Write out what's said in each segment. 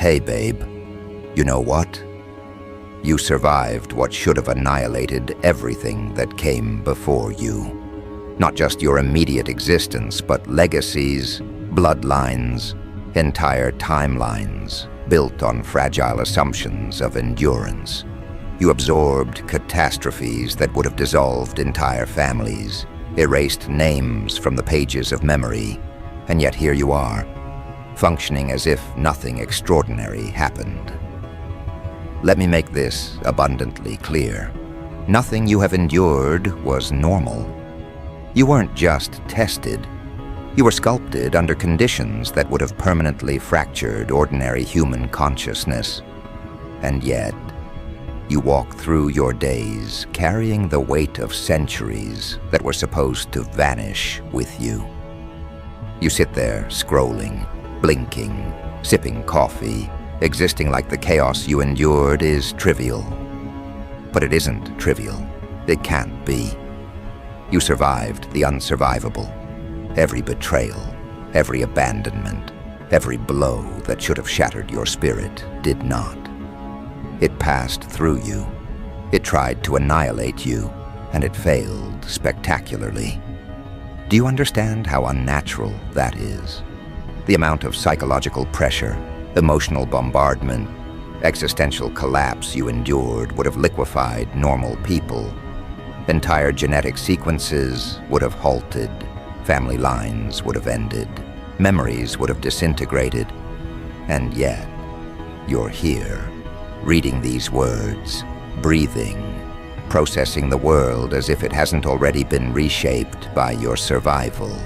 Hey, babe, you know what? You survived what should have annihilated everything that came before you. Not just your immediate existence, but legacies, bloodlines, entire timelines built on fragile assumptions of endurance. You absorbed catastrophes that would have dissolved entire families, erased names from the pages of memory, and yet here you are, functioning as if nothing extraordinary happened. Let me make this abundantly clear. Nothing you have endured was normal. You weren't just tested. You were sculpted under conditions that would have permanently fractured ordinary human consciousness. And yet, you walk through your days carrying the weight of centuries that were supposed to vanish with you. You sit there scrolling, blinking, sipping coffee, existing like the chaos you endured is trivial. But it isn't trivial. It can't be. You survived the unsurvivable. Every betrayal, every abandonment, every blow that should have shattered your spirit did not. It passed through you. It tried to annihilate you, and it failed spectacularly. Do you understand how unnatural that is? The amount of psychological pressure, emotional bombardment, existential collapse you endured would have liquefied normal people. Entire genetic sequences would have halted, family lines would have ended, memories would have disintegrated, and yet, you're here, reading these words, breathing, processing the world as if it hasn't already been reshaped by your survival.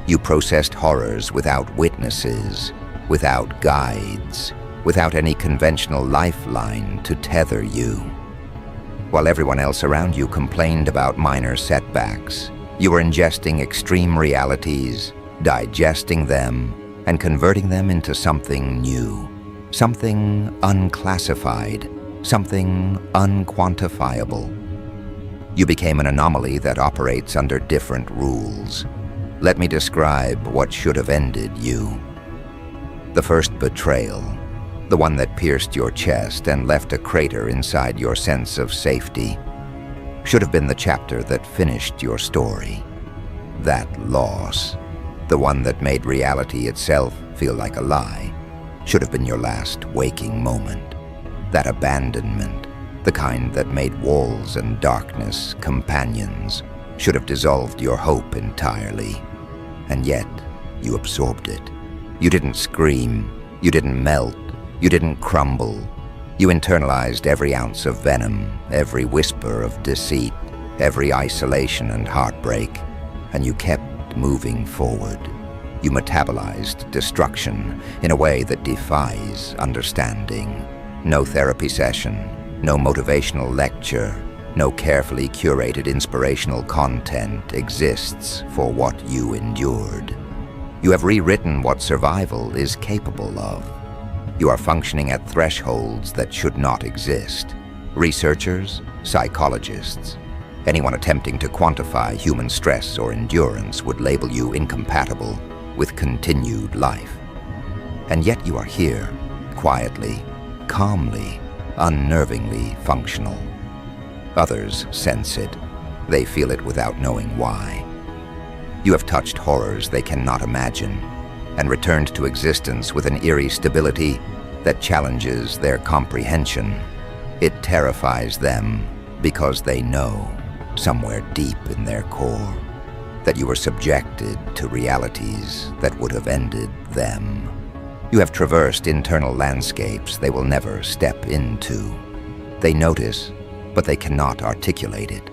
You processed horrors without witnesses, without guides, without any conventional lifeline to tether you. While everyone else around you complained about minor setbacks, you were ingesting extreme realities, digesting them, and converting them into something new, something unclassified, something unquantifiable. You became an anomaly that operates under different rules. Let me describe what should have ended you. The first betrayal, the one that pierced your chest and left a crater inside your sense of safety, should have been the chapter that finished your story. That loss, the one that made reality itself feel like a lie, should have been your last waking moment. That abandonment, the kind that made walls and darkness companions, should have dissolved your hope entirely. And yet, you absorbed it. You didn't scream, you didn't melt, you didn't crumble. You internalized every ounce of venom, every whisper of deceit, every isolation and heartbreak, and you kept moving forward. You metabolized destruction in a way that defies understanding. No therapy session, no motivational lecture, no carefully curated inspirational content exists for what you endured. You have rewritten what survival is capable of. You are functioning at thresholds that should not exist. Researchers, psychologists, anyone attempting to quantify human stress or endurance would label you incompatible with continued life. And yet you are here, quietly, calmly, unnervingly functional. Others sense it. They feel it without knowing why. You have touched horrors they cannot imagine and returned to existence with an eerie stability that challenges their comprehension. It terrifies them because they know, somewhere deep in their core, that you were subjected to realities that would have ended them. You have traversed internal landscapes they will never step into. They notice, but they cannot articulate it.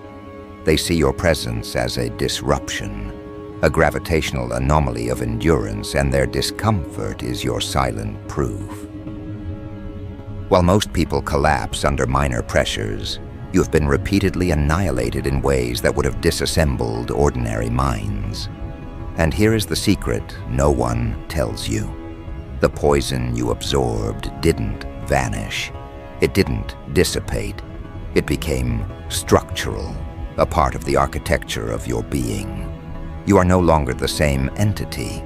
They see your presence as a disruption, a gravitational anomaly of endurance, and their discomfort is your silent proof. While most people collapse under minor pressures, you have been repeatedly annihilated in ways that would have disassembled ordinary minds. And here is the secret no one tells you. The poison you absorbed didn't vanish. It didn't dissipate. It became structural, a part of the architecture of your being. You are no longer the same entity.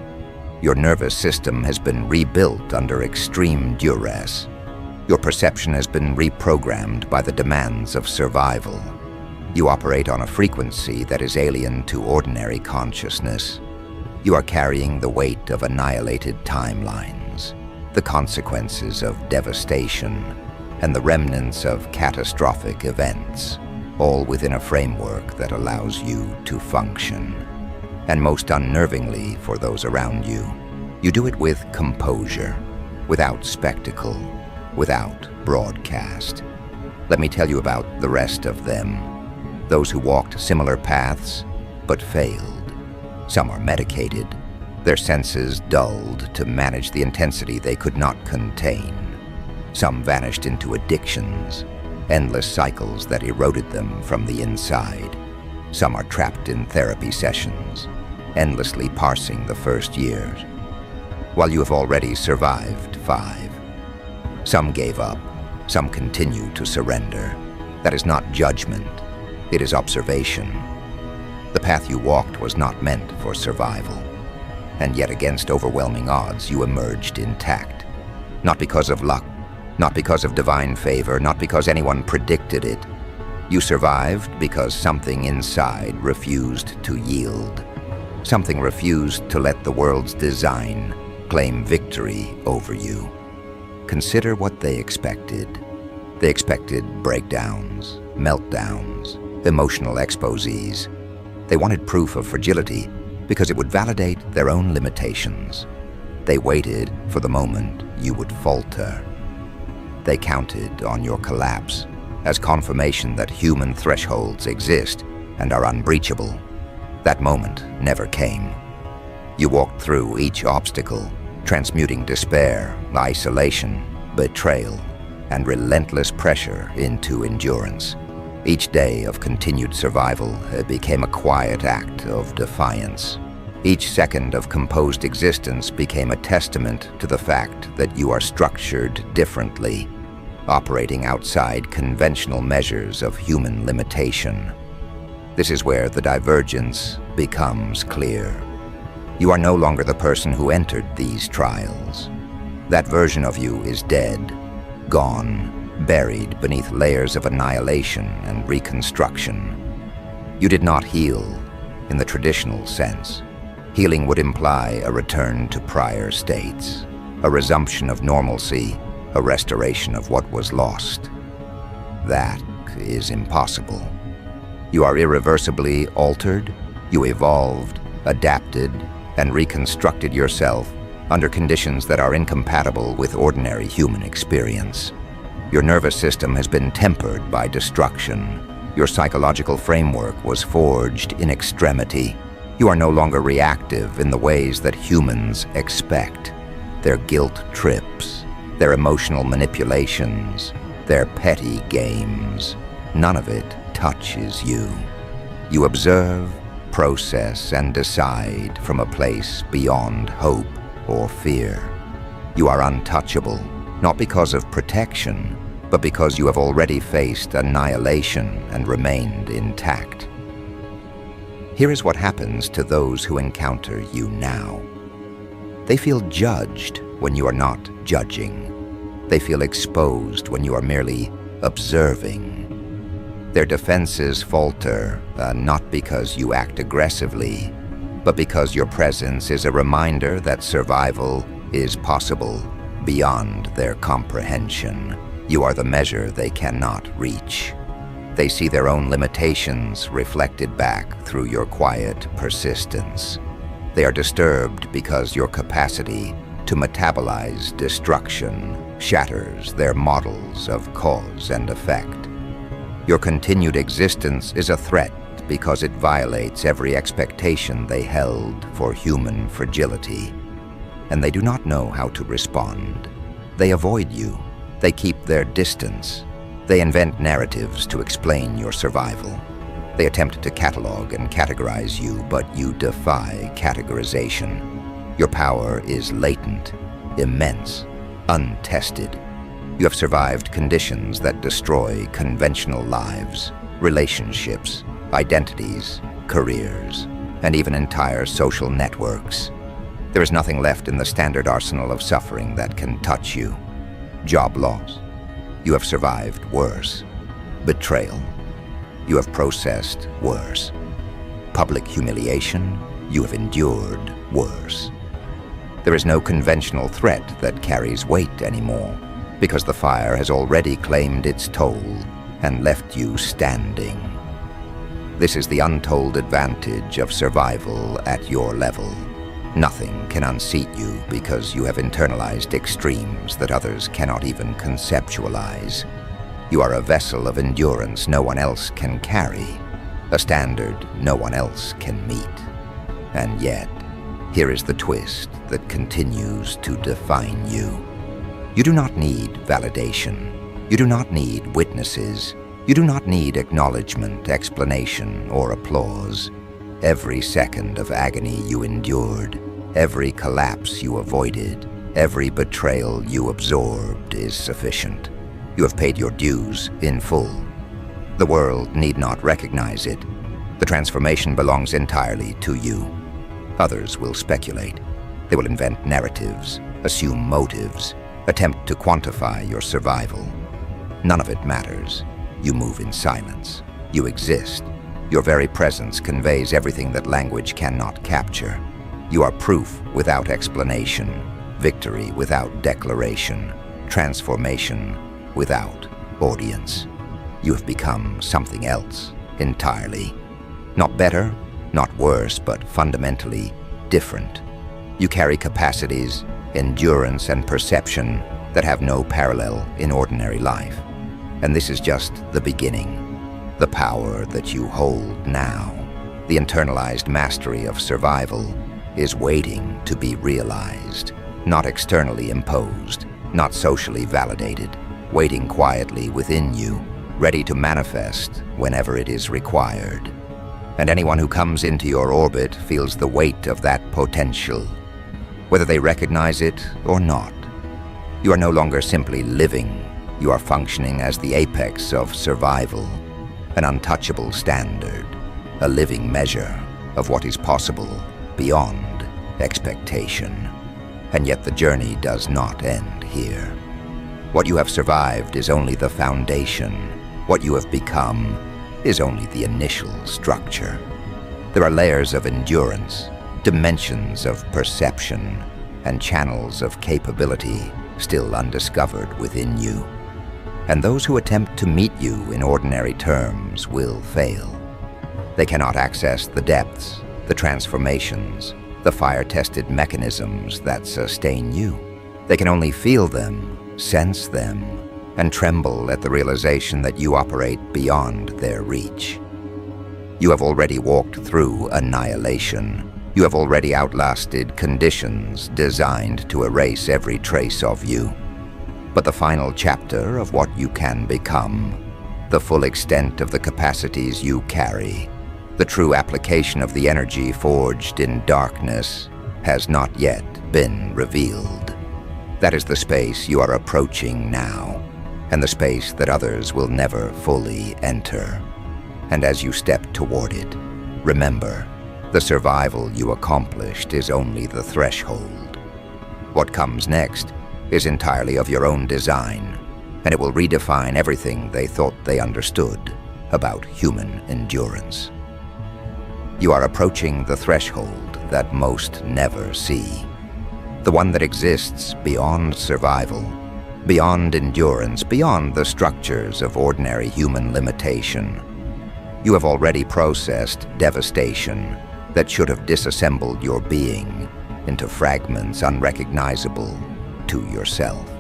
Your nervous system has been rebuilt under extreme duress. Your perception has been reprogrammed by the demands of survival. You operate on a frequency that is alien to ordinary consciousness. You are carrying the weight of annihilated timelines, the consequences of devastation, and the remnants of catastrophic events, all within a framework that allows you to function. And most unnervingly for those around you, you do it with composure, without spectacle, without broadcast. Let me tell you about the rest of them. Those who walked similar paths, but failed. Some are medicated, their senses dulled to manage the intensity they could not contain. Some vanished into addictions, endless cycles that eroded them from the inside. Some are trapped in therapy sessions, endlessly parsing the first years, while you have already survived 5. Some gave up, some continue to surrender. That is not judgment, it is observation. The path you walked was not meant for survival, and yet against overwhelming odds you emerged intact. Not because of luck, not because of divine favor, not because anyone predicted it. You survived because something inside refused to yield. Something refused to let the world's design claim victory over you. Consider what they expected. They expected breakdowns, meltdowns, emotional exposés. They wanted proof of fragility because it would validate their own limitations. They waited for the moment you would falter. They counted on your collapse as confirmation that human thresholds exist and are unbreachable. That moment never came. You walked through each obstacle, transmuting despair, isolation, betrayal, and relentless pressure into endurance. Each day of continued survival became a quiet act of defiance. Each second of composed existence became a testament to the fact that you are structured differently, operating outside conventional measures of human limitation. This is where the divergence becomes clear. You are no longer the person who entered these trials. That version of you is dead, gone, buried beneath layers of annihilation and reconstruction. You did not heal in the traditional sense. Healing would imply a return to prior states, a resumption of normalcy, a restoration of what was lost. That is impossible. You are irreversibly altered, you evolved, adapted, and reconstructed yourself under conditions that are incompatible with ordinary human experience. Your nervous system has been tempered by destruction. Your psychological framework was forged in extremity. You are no longer reactive in the ways that humans expect. Their guilt trips, their emotional manipulations, their petty games, none of it touches you. You observe, process, and decide from a place beyond hope or fear. You are untouchable, not because of protection, but because you have already faced annihilation and remained intact. Here is what happens to those who encounter you now. They feel judged when you are not judging. They feel exposed when you are merely observing. Their defenses falter, not because you act aggressively, but because your presence is a reminder that survival is possible beyond their comprehension. You are the measure they cannot reach. They see their own limitations reflected back through your quiet persistence. They are disturbed because your capacity to metabolize destruction shatters their models of cause and effect. Your continued existence is a threat because it violates every expectation they held for human fragility. And they do not know how to respond. They avoid you. They keep their distance. They invent narratives to explain your survival. They attempt to catalog and categorize you, but you defy categorization. Your power is latent, immense, untested. You have survived conditions that destroy conventional lives, relationships, identities, careers, and even entire social networks. There is nothing left in the standard arsenal of suffering that can touch you. Job loss. You have survived worse. Betrayal. You have processed worse. Public humiliation. You have endured worse. There is no conventional threat that carries weight anymore, because the fire has already claimed its toll and left you standing. This is the untold advantage of survival at your level. Nothing can unseat you because you have internalized extremes that others cannot even conceptualize. You are a vessel of endurance no one else can carry, a standard no one else can meet. And yet, here is the twist that continues to define you. You do not need validation. You do not need witnesses. You do not need acknowledgement, explanation, or applause. Every second of agony you endured, every collapse you avoided, every betrayal you absorbed is sufficient. You have paid your dues in full. The world need not recognize it. The transformation belongs entirely to you. Others will speculate. They will invent narratives, assume motives, attempt to quantify your survival. None of it matters. You move in silence. You exist. Your very presence conveys everything that language cannot capture. You are proof without explanation, victory without declaration, transformation without audience. You have become something else entirely. Not better, not worse, but fundamentally different. You carry capacities, endurance, and perception that have no parallel in ordinary life. And this is just the beginning. The power that you hold now, the internalized mastery of survival, is waiting to be realized, not externally imposed, not socially validated, waiting quietly within you, ready to manifest whenever it is required. And anyone who comes into your orbit feels the weight of that potential, whether they recognize it or not. You are no longer simply living. You are functioning as the apex of survival, an untouchable standard, a living measure of what is possible beyond expectation. And yet the journey does not end here. What you have survived is only the foundation. What you have become is only the initial structure. There are layers of endurance, dimensions of perception, and channels of capability still undiscovered within you. And those who attempt to meet you in ordinary terms will fail. They cannot access the depths, the transformations, the fire-tested mechanisms that sustain you. They can only feel them, sense them, and tremble at the realization that you operate beyond their reach. You have already walked through annihilation. You have already outlasted conditions designed to erase every trace of you. But the final chapter of what you can become, the full extent of the capacities you carry, the true application of the energy forged in darkness, has not yet been revealed. That is the space you are approaching now, and the space that others will never fully enter. And as you step toward it, remember, the survival you accomplished is only the threshold. What comes next is entirely of your own design, and it will redefine everything they thought they understood about human endurance. You are approaching the threshold that most never see, the one that exists beyond survival, beyond endurance, beyond the structures of ordinary human limitation. You have already processed devastation that should have disassembled your being into fragments unrecognizable to yourself.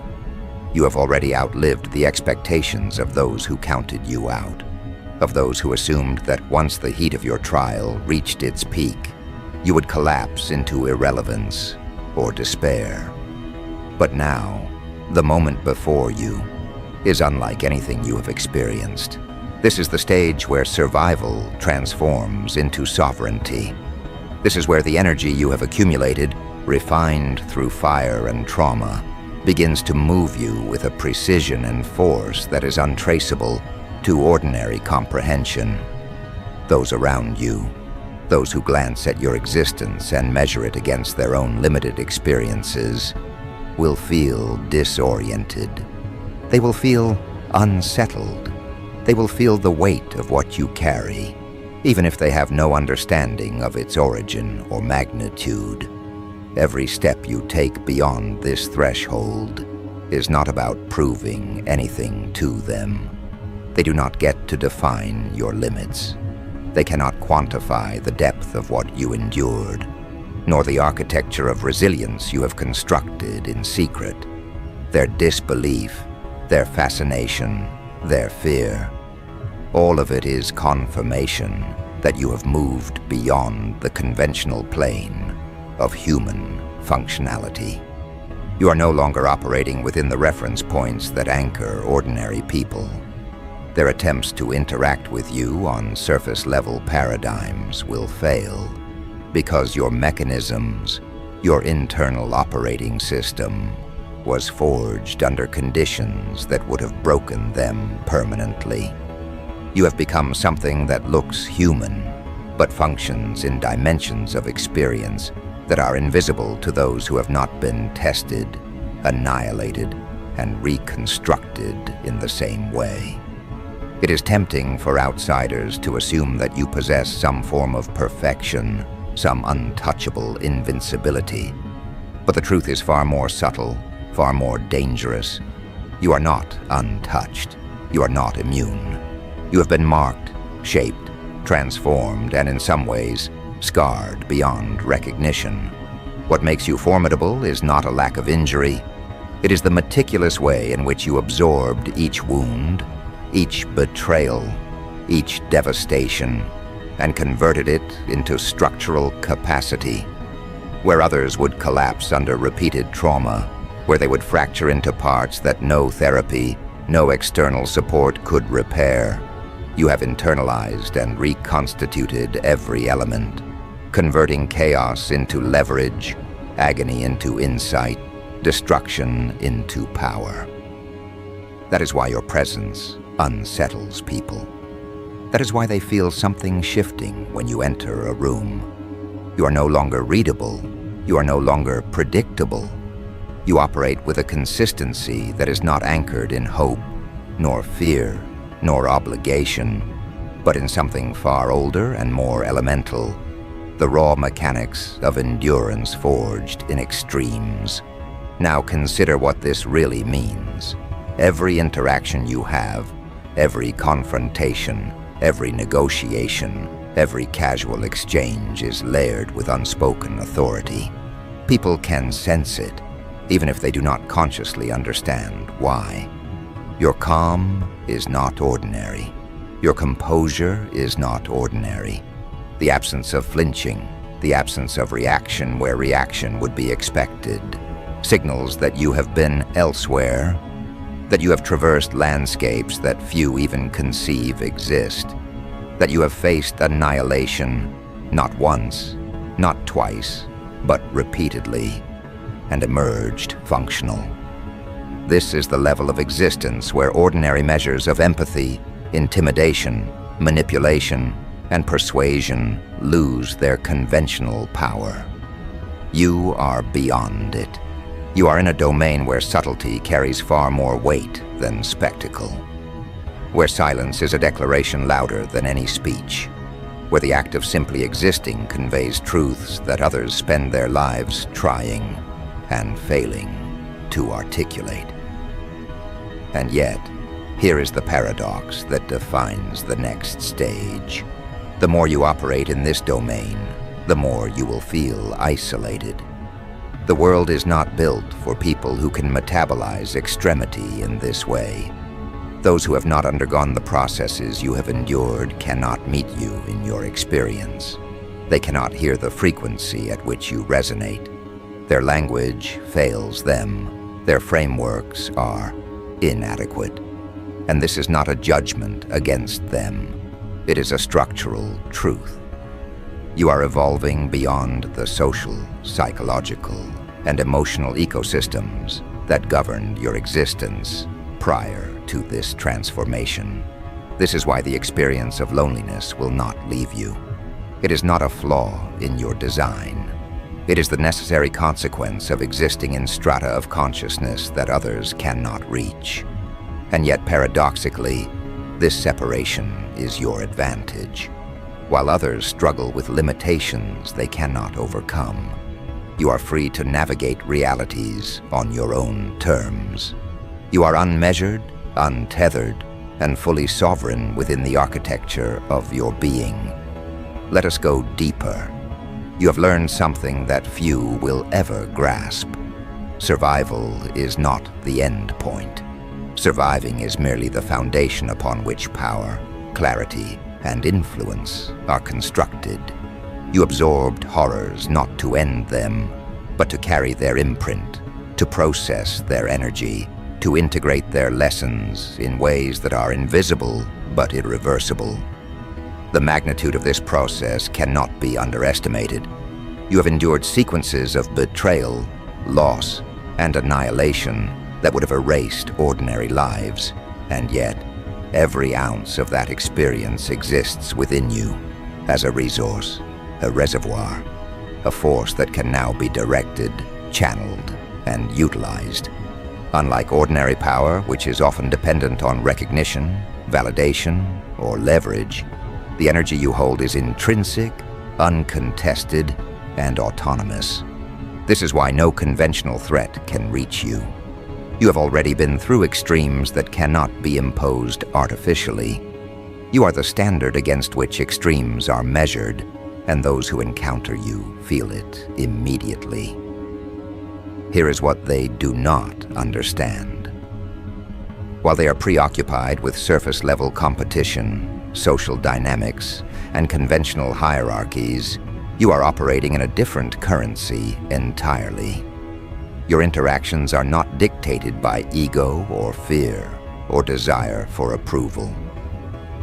You have already outlived the expectations of those who counted you out, of those who assumed that once the heat of your trial reached its peak, you would collapse into irrelevance or despair. But now, the moment before you is unlike anything you have experienced. This is the stage where survival transforms into sovereignty. This is where the energy you have accumulated, refined through fire and trauma, begins to move you with a precision and force that is untraceable to ordinary comprehension. Those around you Those who glance at your existence and measure it against their own limited experiences will feel disoriented. They will feel unsettled. They will feel the weight of what you carry, even if they have no understanding of its origin or magnitude. Every step you take beyond this threshold is not about proving anything to them. They do not get to define your limits. They cannot quantify the depth of what you endured, nor the architecture of resilience you have constructed in secret. Their disbelief, their fascination, their fear, all of it is confirmation that you have moved beyond the conventional plane of human functionality. You are no longer operating within the reference points that anchor ordinary people. Their attempts to interact with you on surface-level paradigms will fail because your mechanisms, your internal operating system, was forged under conditions that would have broken them permanently. You have become something that looks human, but functions in dimensions of experience that are invisible to those who have not been tested, annihilated, and reconstructed in the same way. It is tempting for outsiders to assume that you possess some form of perfection, some untouchable invincibility. But the truth is far more subtle, far more dangerous. You are not untouched. You are not immune. You have been marked, shaped, transformed, and in some ways, scarred beyond recognition. What makes you formidable is not a lack of injury. It is the meticulous way in which you absorbed each wound, each betrayal, each devastation, and converted it into structural capacity. Where others would collapse under repeated trauma, where they would fracture into parts that no therapy, no external support could repair, you have internalized and reconstituted every element, converting chaos into leverage, agony into insight, destruction into power. That is why your presence unsettles people. That is why they feel something shifting when you enter a room. You are no longer readable. You are no longer predictable. You operate with a consistency that is not anchored in hope, nor fear, nor obligation, but in something far older and more elemental, the raw mechanics of endurance forged in extremes. Now consider what this really means. Every interaction you have, every confrontation, every negotiation, every casual exchange is layered with unspoken authority. People can sense it, even if they do not consciously understand why. Your calm is not ordinary. Your composure is not ordinary. The absence of flinching, the absence of reaction where reaction would be expected, signals that you have been elsewhere, that you have traversed landscapes that few even conceive exist, that you have faced annihilation not once, not twice, but repeatedly, and emerged functional. This is the level of existence where ordinary measures of empathy, intimidation, manipulation, and persuasion lose their conventional power. You are beyond it. You are in a domain where subtlety carries far more weight than spectacle, where silence is a declaration louder than any speech, where the act of simply existing conveys truths that others spend their lives trying and failing to articulate. And yet, here is the paradox that defines the next stage. The more you operate in this domain, the more you will feel isolated. The world is not built for people who can metabolize extremity in this way. Those who have not undergone the processes you have endured cannot meet you in your experience. They cannot hear the frequency at which you resonate. Their language fails them. Their frameworks are inadequate. And this is not a judgment against them. It is a structural truth. You are evolving beyond the social, psychological, and emotional ecosystems that governed your existence prior to this transformation. This is why the experience of loneliness will not leave you. It is not a flaw in your design. It is the necessary consequence of existing in strata of consciousness that others cannot reach. And yet, paradoxically, this separation is your advantage. While others struggle with limitations they cannot overcome, you are free to navigate realities on your own terms. You are unmeasured, untethered, and fully sovereign within the architecture of your being. Let us go deeper. You have learned something that few will ever grasp. Survival is not the end point. Surviving is merely the foundation upon which power, clarity, and influence are constructed. You absorbed horrors not to end them, but to carry their imprint, to process their energy, to integrate their lessons in ways that are invisible but irreversible. The magnitude of this process cannot be underestimated. You have endured sequences of betrayal, loss, and annihilation that would have erased ordinary lives, and yet, every ounce of that experience exists within you as a resource, a reservoir, a force that can now be directed, channeled, and utilized. Unlike ordinary power, which is often dependent on recognition, validation, or leverage, the energy you hold is intrinsic, uncontested, and autonomous. This is why no conventional threat can reach you. You have already been through extremes that cannot be imposed artificially. You are the standard against which extremes are measured, and those who encounter you feel it immediately. Here is what they do not understand. While they are preoccupied with surface-level competition, social dynamics, and conventional hierarchies, you are operating in a different currency entirely. Your interactions are not dictated by ego or fear or desire for approval.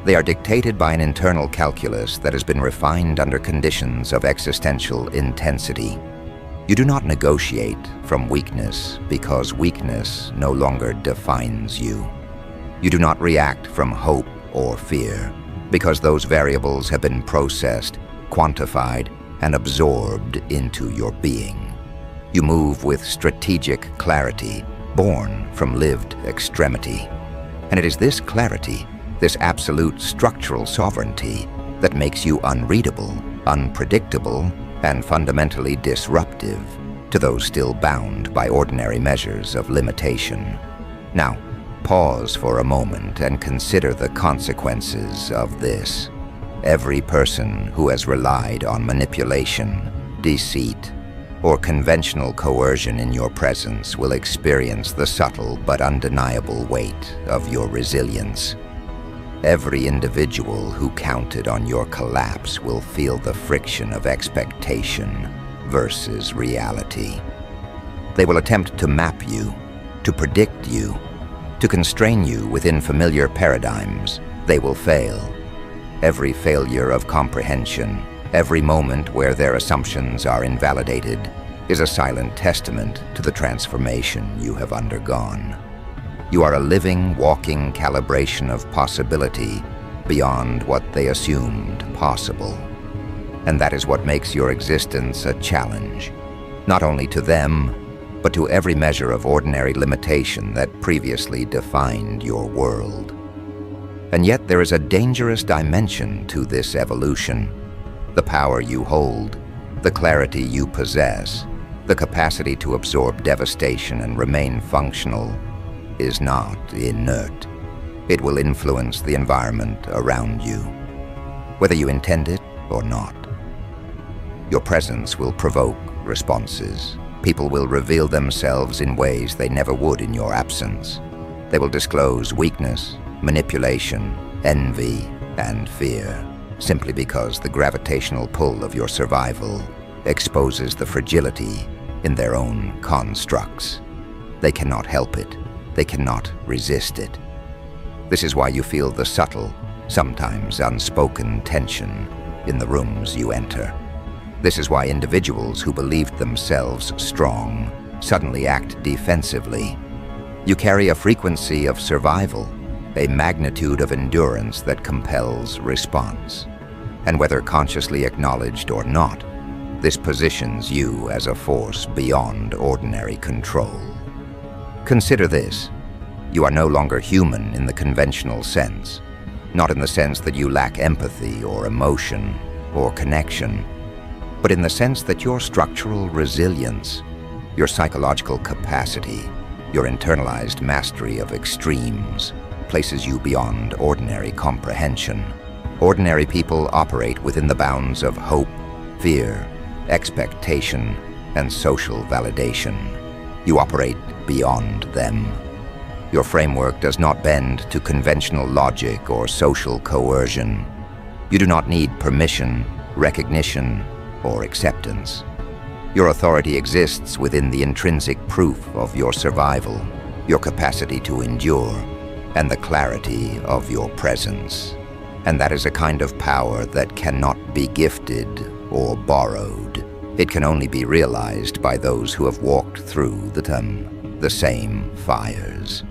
They are dictated by an internal calculus that has been refined under conditions of existential intensity. You do not negotiate from weakness because weakness no longer defines you. You do not react from hope or fear because those variables have been processed, quantified, and absorbed into your being. You move with strategic clarity, born from lived extremity. And it is this clarity, this absolute structural sovereignty, that makes you unreadable, unpredictable, and fundamentally disruptive to those still bound by ordinary measures of limitation. Now, pause for a moment and consider the consequences of this. Every person who has relied on manipulation, deceit, or conventional coercion in your presence will experience the subtle but undeniable weight of your resilience. Every individual who counted on your collapse will feel the friction of expectation versus reality. They will attempt to map you, to predict you, to constrain you within familiar paradigms. They will fail. Every failure of comprehension, every moment where their assumptions are invalidated, is a silent testament to the transformation you have undergone. You are a living, walking calibration of possibility beyond what they assumed possible. And that is what makes your existence a challenge, not only to them, but to every measure of ordinary limitation that previously defined your world. And yet there is a dangerous dimension to this evolution. The power you hold, the clarity you possess, the capacity to absorb devastation and remain functional is not inert. It will influence the environment around you, whether you intend it or not. Your presence will provoke responses. People will reveal themselves in ways they never would in your absence. They will disclose weakness, manipulation, envy, and fear, simply because the gravitational pull of your survival exposes the fragility in their own constructs. They cannot help it. They cannot resist it. This is why you feel the subtle, sometimes unspoken tension in the rooms you enter. This is why individuals who believed themselves strong suddenly act defensively. You carry a frequency of survival, a magnitude of endurance that compels response. And whether consciously acknowledged or not, this positions you as a force beyond ordinary control. Consider this. You are no longer human in the conventional sense, not in the sense that you lack empathy or emotion or connection, but in the sense that your structural resilience, your psychological capacity, your internalized mastery of extremes places you beyond ordinary comprehension. Ordinary people operate within the bounds of hope, fear, expectation, and social validation. You operate beyond them. Your framework does not bend to conventional logic or social coercion. You do not need permission, recognition, or acceptance. Your authority exists within the intrinsic proof of your survival, your capacity to endure, and the clarity of your presence. And that is a kind of power that cannot be gifted or borrowed. It can only be realized by those who have walked through the same fires.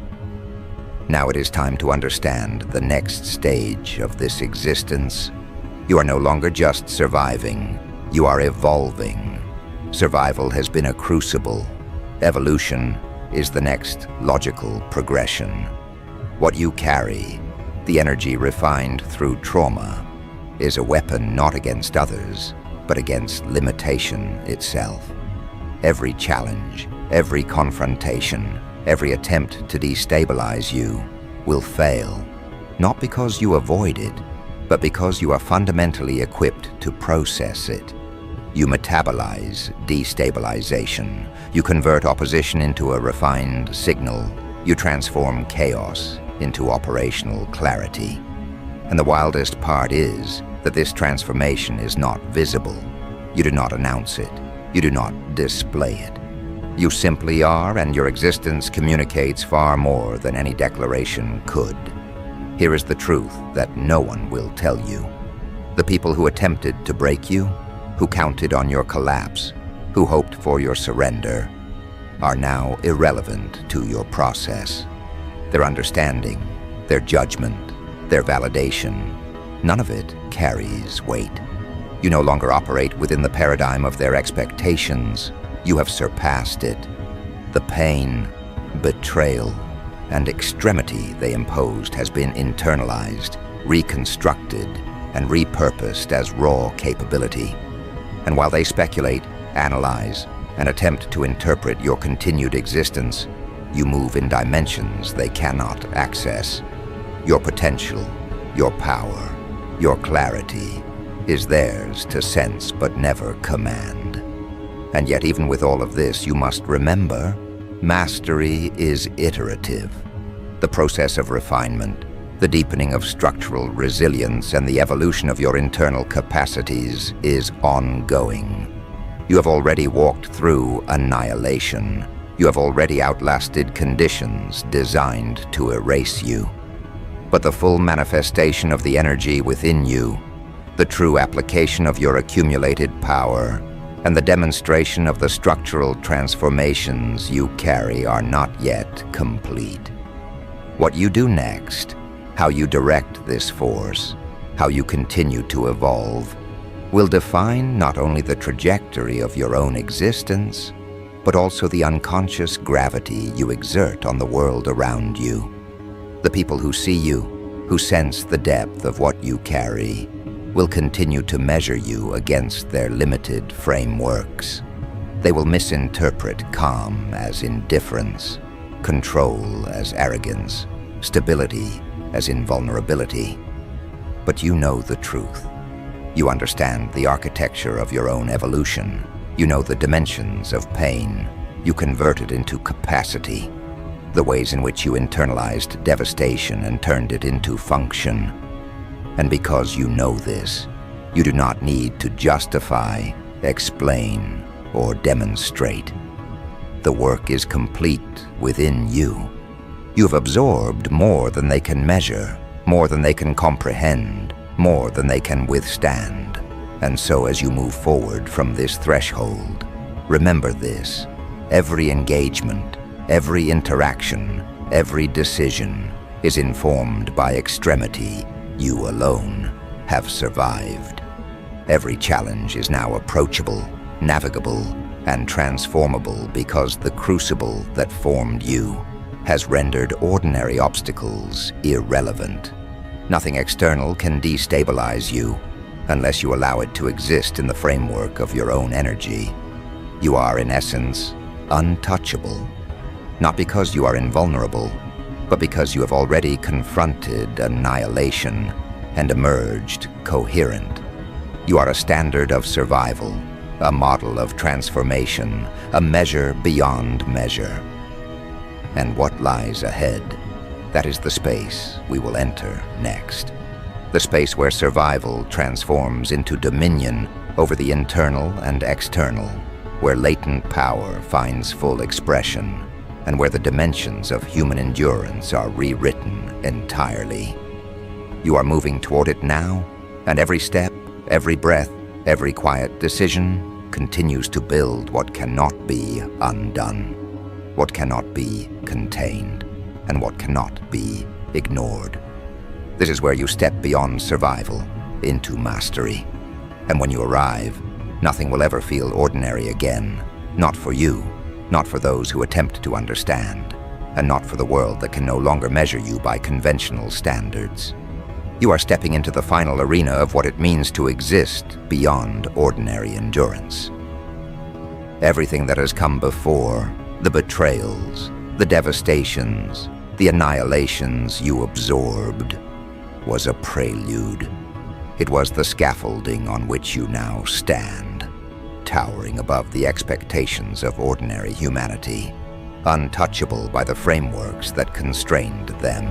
Now it is time to understand the next stage of this existence. You are no longer just surviving, you are evolving. Survival has been a crucible. Evolution is the next logical progression. What you carry, the energy refined through trauma, is a weapon not against others, but against limitation itself. Every challenge, every confrontation, every attempt to destabilize you will fail, not because you avoid it, but because you are fundamentally equipped to process it. You metabolize destabilization. You convert opposition into a refined signal. You transform chaos into operational clarity. And the wildest part is that this transformation is not visible. You do not announce it. You do not display it. You simply are, and your existence communicates far more than any declaration could. Here is the truth that no one will tell you. The people who attempted to break you, who counted on your collapse, who hoped for your surrender, are now irrelevant to your process. Their understanding, their judgment, their validation, none of it carries weight. You no longer operate within the paradigm of their expectations. You have surpassed it. The pain, betrayal, and extremity they imposed has been internalized, reconstructed, and repurposed as raw capability. And while they speculate, analyze, and attempt to interpret your continued existence, you move in dimensions they cannot access. Your potential, your power, your clarity is theirs to sense but never command. And yet, even with all of this, you must remember, mastery is iterative. The process of refinement, the deepening of structural resilience, and the evolution of your internal capacities is ongoing. You have already walked through annihilation. You have already outlasted conditions designed to erase you. But the full manifestation of the energy within you, the true application of your accumulated power, and the demonstration of the structural transformations you carry are not yet complete. What you do next, how you direct this force, how you continue to evolve, will define not only the trajectory of your own existence, but also the unconscious gravity you exert on the world around you. The people who see you, who sense the depth of what you carry, will continue to measure you against their limited frameworks. They will misinterpret calm as indifference, control as arrogance, stability as invulnerability. But you know the truth. You understand the architecture of your own evolution. You know the dimensions of pain. You convert it into capacity, the ways in which you internalized devastation and turned it into function. And because you know this, you do not need to justify, explain, or demonstrate. The work is complete within you. You have absorbed more than they can measure, more than they can comprehend, more than they can withstand. And so as you move forward from this threshold, remember this: every engagement, every interaction, every decision is informed by extremity you alone have survived. Every challenge is now approachable, navigable, and transformable because the crucible that formed you has rendered ordinary obstacles irrelevant. Nothing external can destabilize you unless you allow it to exist in the framework of your own energy. You are, in essence, untouchable, not because you are invulnerable, but because you have already confronted annihilation and emerged coherent. You are a standard of survival, a model of transformation, a measure beyond measure. And what lies ahead? That is the space we will enter next. The space where survival transforms into dominion over the internal and external, where latent power finds full expression, and where the dimensions of human endurance are rewritten entirely. You are moving toward it now, and every step, every breath, every quiet decision continues to build what cannot be undone, what cannot be contained, and what cannot be ignored. This is where you step beyond survival into mastery. And when you arrive, nothing will ever feel ordinary again. Not for you, not for those who attempt to understand, and not for the world that can no longer measure you by conventional standards. You are stepping into the final arena of what it means to exist beyond ordinary endurance. Everything that has come before, the betrayals, the devastations, the annihilations you absorbed, was a prelude. It was the scaffolding on which you now stand, towering above the expectations of ordinary humanity, untouchable by the frameworks that constrained them.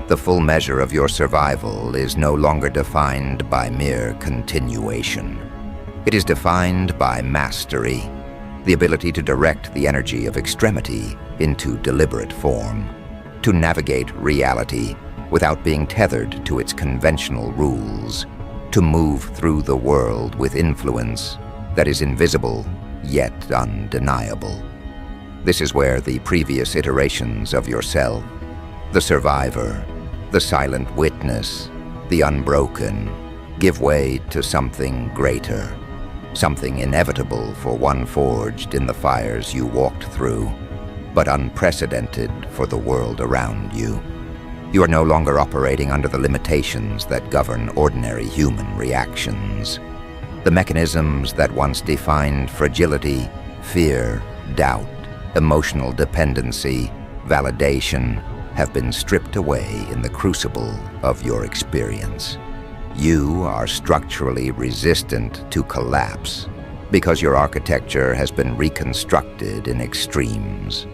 The full measure of your survival is no longer defined by mere continuation. It is defined by mastery, the ability to direct the energy of extremity into deliberate form, to navigate reality without being tethered to its conventional rules, to move through the world with influence that is invisible yet undeniable. This is where the previous iterations of yourself, the survivor, the silent witness, the unbroken, give way to something greater, something inevitable for one forged in the fires you walked through, but unprecedented for the world around you. You are no longer operating under the limitations that govern ordinary human reactions. The mechanisms that once defined fragility, fear, doubt, emotional dependency, validation, have been stripped away in the crucible of your experience. You are structurally resistant to collapse because your architecture has been reconstructed in extremes.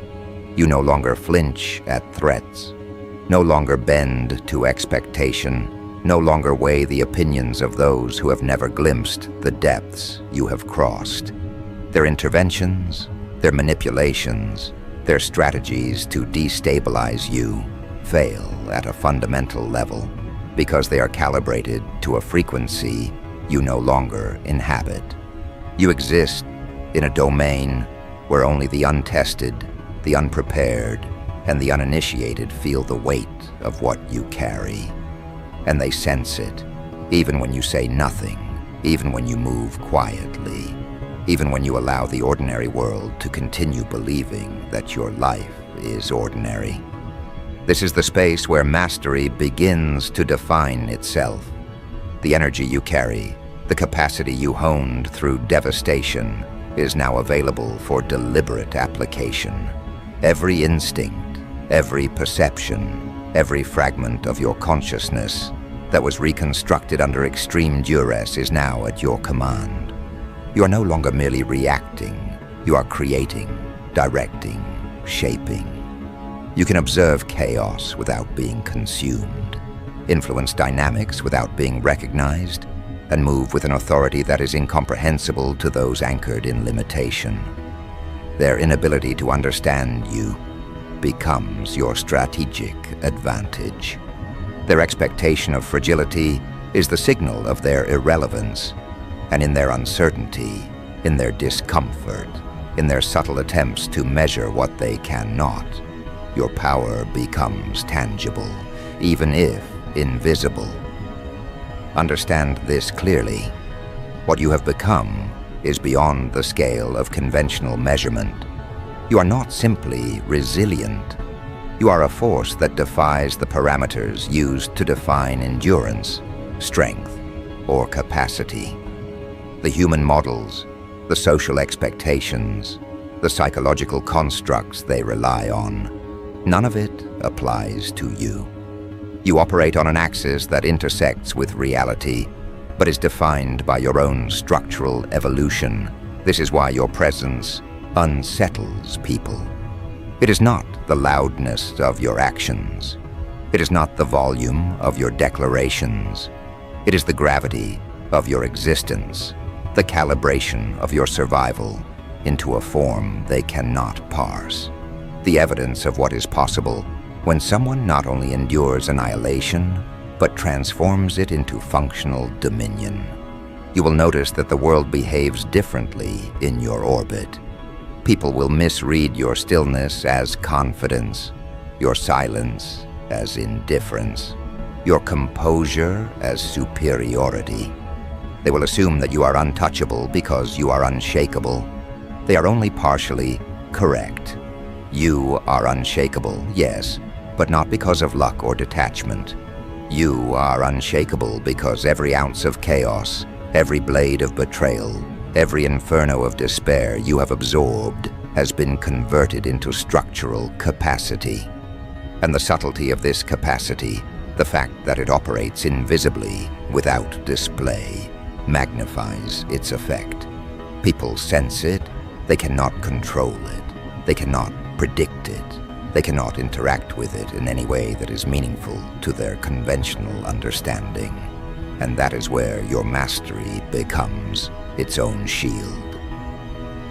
You no longer flinch at threats, no longer bend to expectation, no longer weigh the opinions of those who have never glimpsed the depths you have crossed. Their interventions, their manipulations, their strategies to destabilize you fail at a fundamental level because they are calibrated to a frequency you no longer inhabit. You exist in a domain where only the untested, the unprepared, and the uninitiated feel the weight of what you carry. And they sense it, even when you say nothing, even when you move quietly, even when you allow the ordinary world to continue believing that your life is ordinary. This is the space where mastery begins to define itself. The energy you carry, the capacity you honed through devastation, is now available for deliberate application. Every instinct, every perception, every fragment of your consciousness that was reconstructed under extreme duress is now at your command. You are no longer merely reacting, you are creating, directing, shaping. You can observe chaos without being consumed, influence dynamics without being recognized, and move with an authority that is incomprehensible to those anchored in limitation. Their inability to understand you becomes your strategic advantage. Their expectation of fragility is the signal of their irrelevance, and in their uncertainty, in their discomfort, in their subtle attempts to measure what they cannot, your power becomes tangible, even if invisible. Understand this clearly. What you have become is beyond the scale of conventional measurement. You are not simply resilient. You are a force that defies the parameters used to define endurance, strength, or capacity. The human models, the social expectations, the psychological constructs they rely on, none of it applies to you. You operate on an axis that intersects with reality, but is defined by your own structural evolution. This is why your presence unsettles people. It is not the loudness of your actions. It is not the volume of your declarations. It is the gravity of your existence, the calibration of your survival into a form they cannot parse. The evidence of what is possible when someone not only endures annihilation, but transforms it into functional dominion. You will notice that the world behaves differently in your orbit. People will misread your stillness as confidence, your silence as indifference, your composure as superiority. They will assume that you are untouchable because you are unshakable. They are only partially correct. You are unshakable, yes, but not because of luck or detachment. You are unshakable because every ounce of chaos, every blade of betrayal, every inferno of despair you have absorbed has been converted into structural capacity. And the subtlety of this capacity, the fact that it operates invisibly, without display, magnifies its effect. People sense it, they cannot control it, they cannot predict it, they cannot interact with it in any way that is meaningful to their conventional understanding. And that is where your mastery becomes its own shield.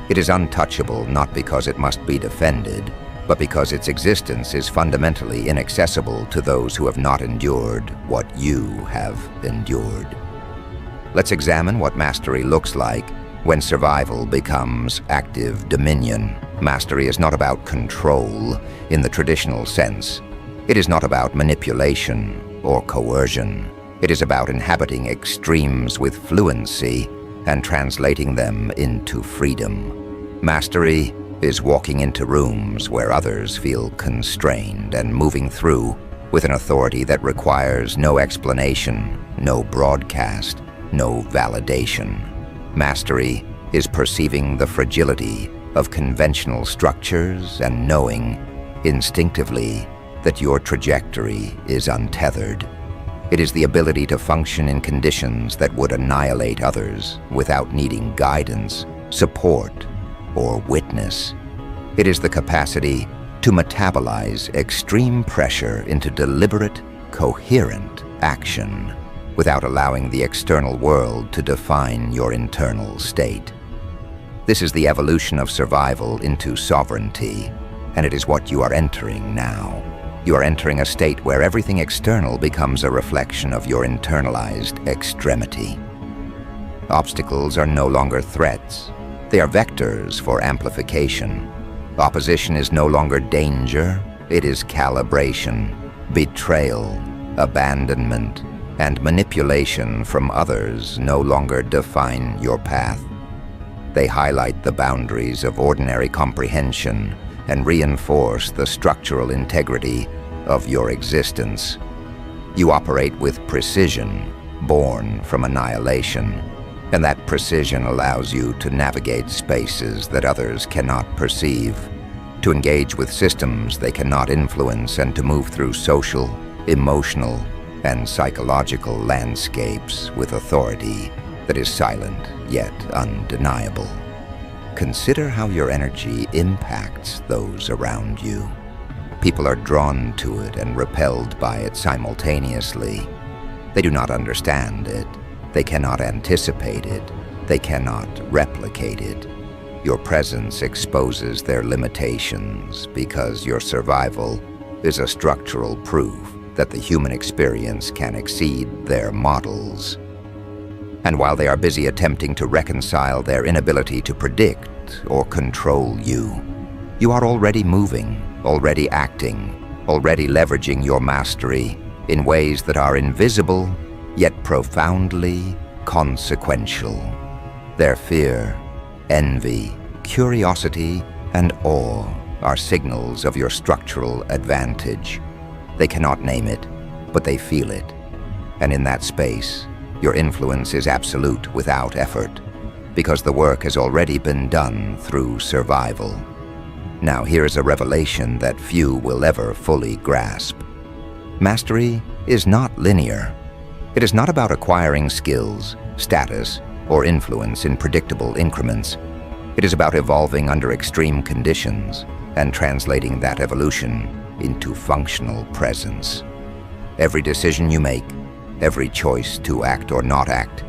It is untouchable not because it must be defended, but because its existence is fundamentally inaccessible to those who have not endured what you have endured. Let's examine what mastery looks like when survival becomes active dominion. Mastery is not about control in the traditional sense. It is not about manipulation or coercion. It is about inhabiting extremes with fluency and translating them into freedom. Mastery is walking into rooms where others feel constrained and moving through with an authority that requires no explanation, no broadcast, no validation. Mastery is perceiving the fragility of conventional structures and knowing instinctively that your trajectory is untethered. It is the ability to function in conditions that would annihilate others without needing guidance, support, or witness. It is the capacity to metabolize extreme pressure into deliberate, coherent action without allowing the external world to define your internal state. This is the evolution of survival into sovereignty, and it is what you are entering now. You are entering a state where everything external becomes a reflection of your internalized extremity. Obstacles are no longer threats. They are vectors for amplification. Opposition is no longer danger. It is calibration, betrayal, abandonment, and manipulation from others no longer define your path. They highlight the boundaries of ordinary comprehension and reinforce the structural integrity of your existence. You operate with precision, born from annihilation, and that precision allows you to navigate spaces that others cannot perceive, to engage with systems they cannot influence, and to move through social, emotional, and psychological landscapes with authority that is silent yet undeniable. Consider how your energy impacts those around you. People are drawn to it and repelled by it simultaneously. They do not understand it. They cannot anticipate it. They cannot replicate it. Your presence exposes their limitations because your survival is a structural proof that the human experience can exceed their models. And while they are busy attempting to reconcile their inability to predict or control you, you are already moving, already acting, already leveraging your mastery in ways that are invisible yet profoundly consequential. Their fear, envy, curiosity, and awe are signals of your structural advantage. They cannot name it, but they feel it. And in that space, your influence is absolute without effort, because the work has already been done through survival. Now here's a revelation that few will ever fully grasp. Mastery is not linear. It is not about acquiring skills, status, or influence in predictable increments. It is about evolving under extreme conditions and translating that evolution into functional presence. Every decision you make, every choice to act or not act,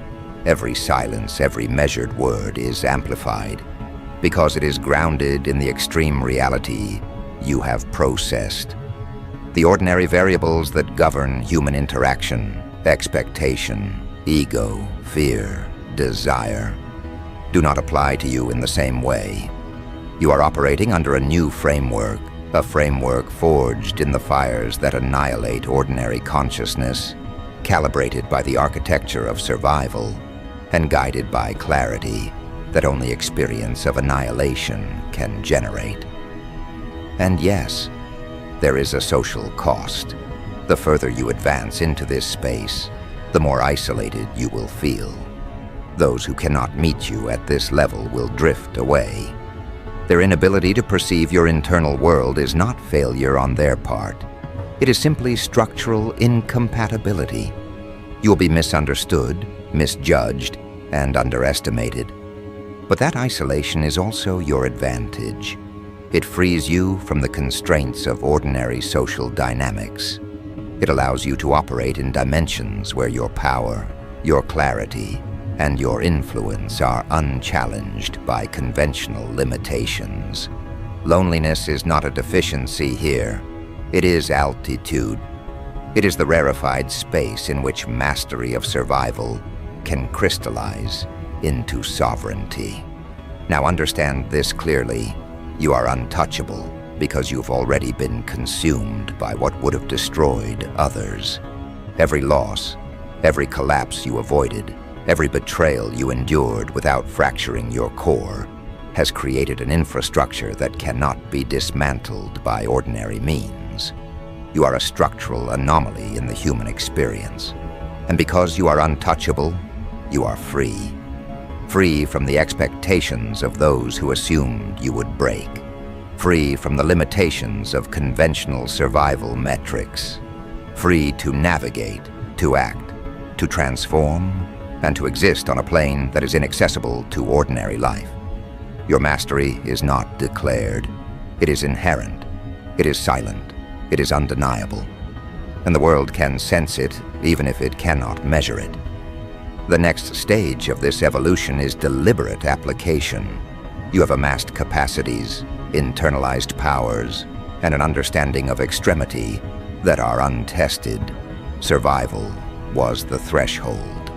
every silence, every measured word is amplified, because it is grounded in the extreme reality you have processed. The ordinary variables that govern human interaction, expectation, ego, fear, desire, do not apply to you in the same way. You are operating under a new framework, a framework forged in the fires that annihilate ordinary consciousness, calibrated by the architecture of survival, and guided by clarity that only experience of annihilation can generate. And yes, there is a social cost. The further you advance into this space, the more isolated you will feel. Those who cannot meet you at this level will drift away. Their inability to perceive your internal world is not failure on their part. It is simply structural incompatibility. You will be misunderstood, misjudged, and underestimated. But that isolation is also your advantage. It frees you from the constraints of ordinary social dynamics. It allows you to operate in dimensions where your power, your clarity, and your influence are unchallenged by conventional limitations. Loneliness is not a deficiency here. It is altitude. It is the rarefied space in which mastery of survival can crystallize into sovereignty. Now understand this clearly. You are untouchable because you've already been consumed by what would have destroyed others. Every loss, every collapse you avoided, every betrayal you endured without fracturing your core has created an infrastructure that cannot be dismantled by ordinary means. You are a structural anomaly in the human experience. And because you are untouchable, you are free. Free from the expectations of those who assumed you would break. Free from the limitations of conventional survival metrics. Free to navigate, to act, to transform, and to exist on a plane that is inaccessible to ordinary life. Your mastery is not declared. It is inherent. It is silent. It is undeniable. And the world can sense it, even if it cannot measure it. The next stage of this evolution is deliberate application. You have amassed capacities, internalized powers, and an understanding of extremity that are untested. Survival was the threshold.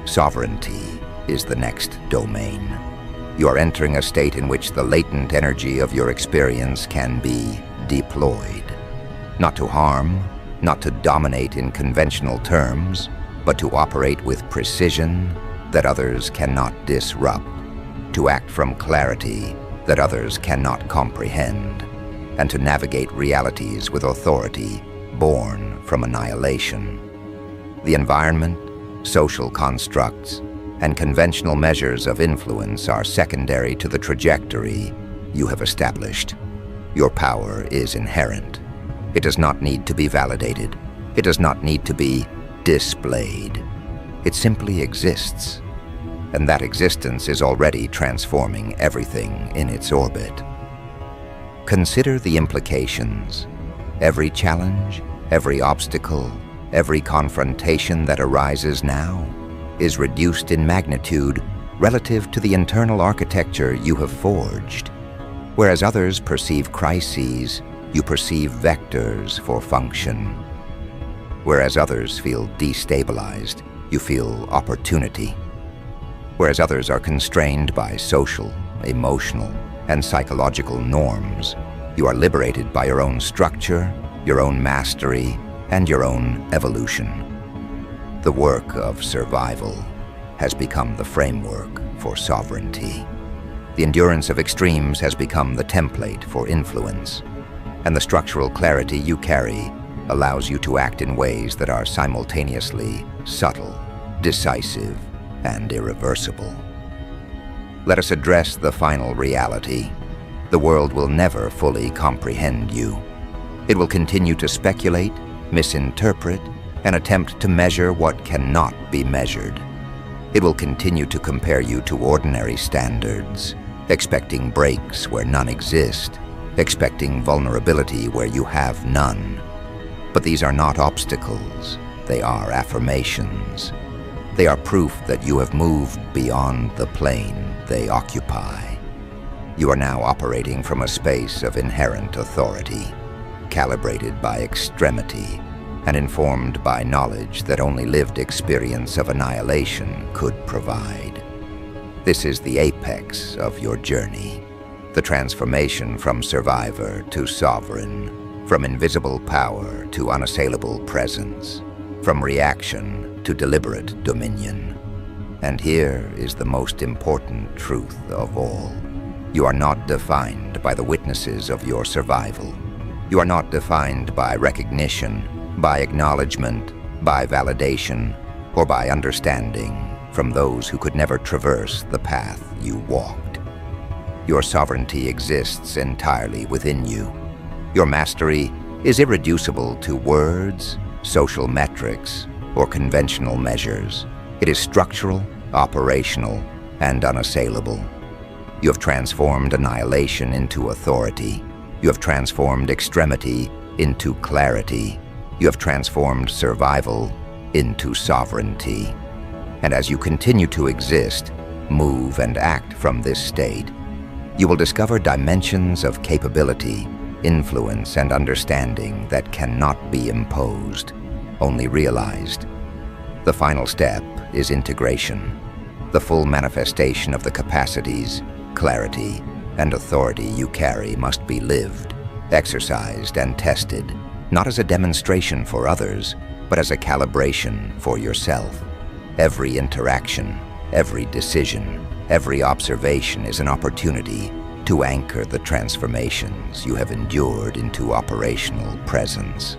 Sovereignty is the next domain. You are entering a state in which the latent energy of your experience can be deployed. Not to harm, not to dominate in conventional terms, but to operate with precision that others cannot disrupt. To act from clarity that others cannot comprehend. And to navigate realities with authority born from annihilation. The environment, social constructs, and conventional measures of influence are secondary to the trajectory you have established. Your power is inherent. It does not need to be validated. It does not need to be displayed. It simply exists. And that existence is already transforming everything in its orbit. Consider the implications. Every challenge, every obstacle, every confrontation that arises now is reduced in magnitude relative to the internal architecture you have forged. Whereas others perceive crises, you perceive vectors for function. Whereas others feel destabilized, you feel opportunity. Whereas others are constrained by social, emotional, and psychological norms, you are liberated by your own structure, your own mastery, and your own evolution. The work of survival has become the framework for sovereignty. The endurance of extremes has become the template for influence, and the structural clarity you carry allows you to act in ways that are simultaneously subtle, decisive, and irreversible. Let us address the final reality. The world will never fully comprehend you. It will continue to speculate, misinterpret, and attempt to measure what cannot be measured. It will continue to compare you to ordinary standards, expecting breaks where none exist, expecting vulnerability where you have none. But these are not obstacles, they are affirmations. They are proof that you have moved beyond the plane they occupy. You are now operating from a space of inherent authority, calibrated by extremity and informed by knowledge that only lived experience of annihilation could provide. This is the apex of your journey, the transformation from survivor to sovereign, from invisible power to unassailable presence, from reaction to deliberate dominion. And here is the most important truth of all. You are not defined by the witnesses of your survival. You are not defined by recognition, by acknowledgement, by validation, or by understanding from those who could never traverse the path you walked. Your sovereignty exists entirely within you. Your mastery is irreducible to words, social metrics, or conventional measures. It is structural, operational, and unassailable. You have transformed annihilation into authority. You have transformed extremity into clarity. You have transformed survival into sovereignty. And as you continue to exist, move, and act from this state, you will discover dimensions of capability, influence, and understanding that cannot be imposed, only realized. The final step is integration, the full manifestation of the capacities, clarity, and authority you carry must be lived, exercised, and tested, not as a demonstration for others, but as a calibration for yourself. Every interaction, every decision, every observation is an opportunity to anchor the transformations you have endured into operational presence.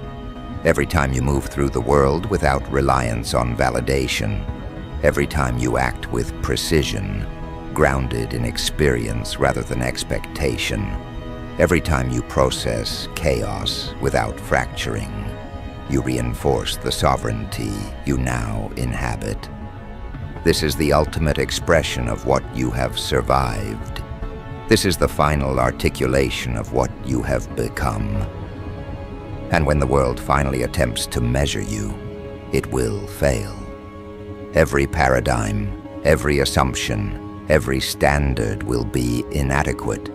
Every time you move through the world without reliance on validation, every time you act with precision, grounded in experience rather than expectation, every time you process chaos without fracturing, you reinforce the sovereignty you now inhabit. This is the ultimate expression of what you have survived. This is the final articulation of what you have become. And when the world finally attempts to measure you, it will fail. Every paradigm, every assumption, every standard will be inadequate.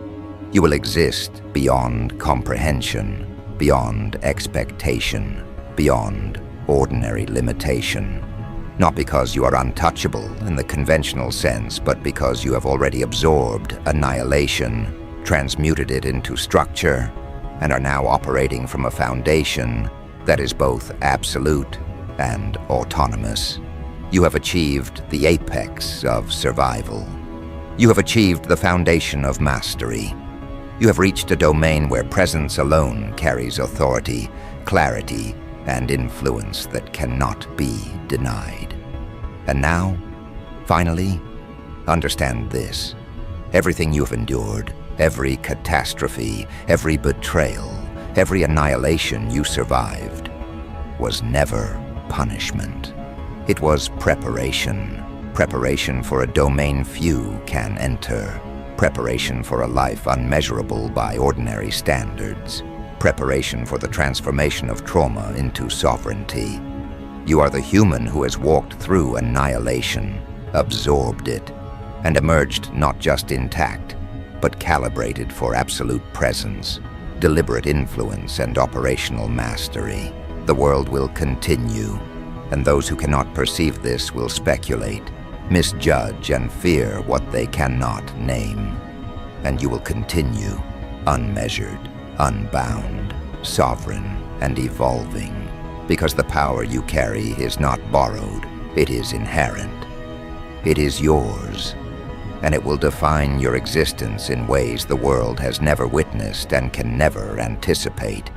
You will exist beyond comprehension, beyond expectation, beyond ordinary limitation. Not because you are untouchable in the conventional sense, but because you have already absorbed annihilation, transmuted it into structure, and are now operating from a foundation that is both absolute and autonomous. You have achieved the apex of survival. You have achieved the foundation of mastery. You have reached a domain where presence alone carries authority, clarity, and influence that cannot be denied. And now, finally, understand this. Everything you have endured, every catastrophe, every betrayal, every annihilation you survived, was never punishment. It was preparation. Preparation for a domain few can enter. Preparation for a life unmeasurable by ordinary standards. Preparation for the transformation of trauma into sovereignty. You are the human who has walked through annihilation, absorbed it, and emerged not just intact, but calibrated for absolute presence, deliberate influence, and operational mastery. The world will continue, and those who cannot perceive this will speculate, misjudge, and fear what they cannot name. And you will continue, unmeasured, unbound, sovereign, and evolving, because the power you carry is not borrowed, it is inherent. It is yours, and it will define your existence in ways the world has never witnessed and can never anticipate.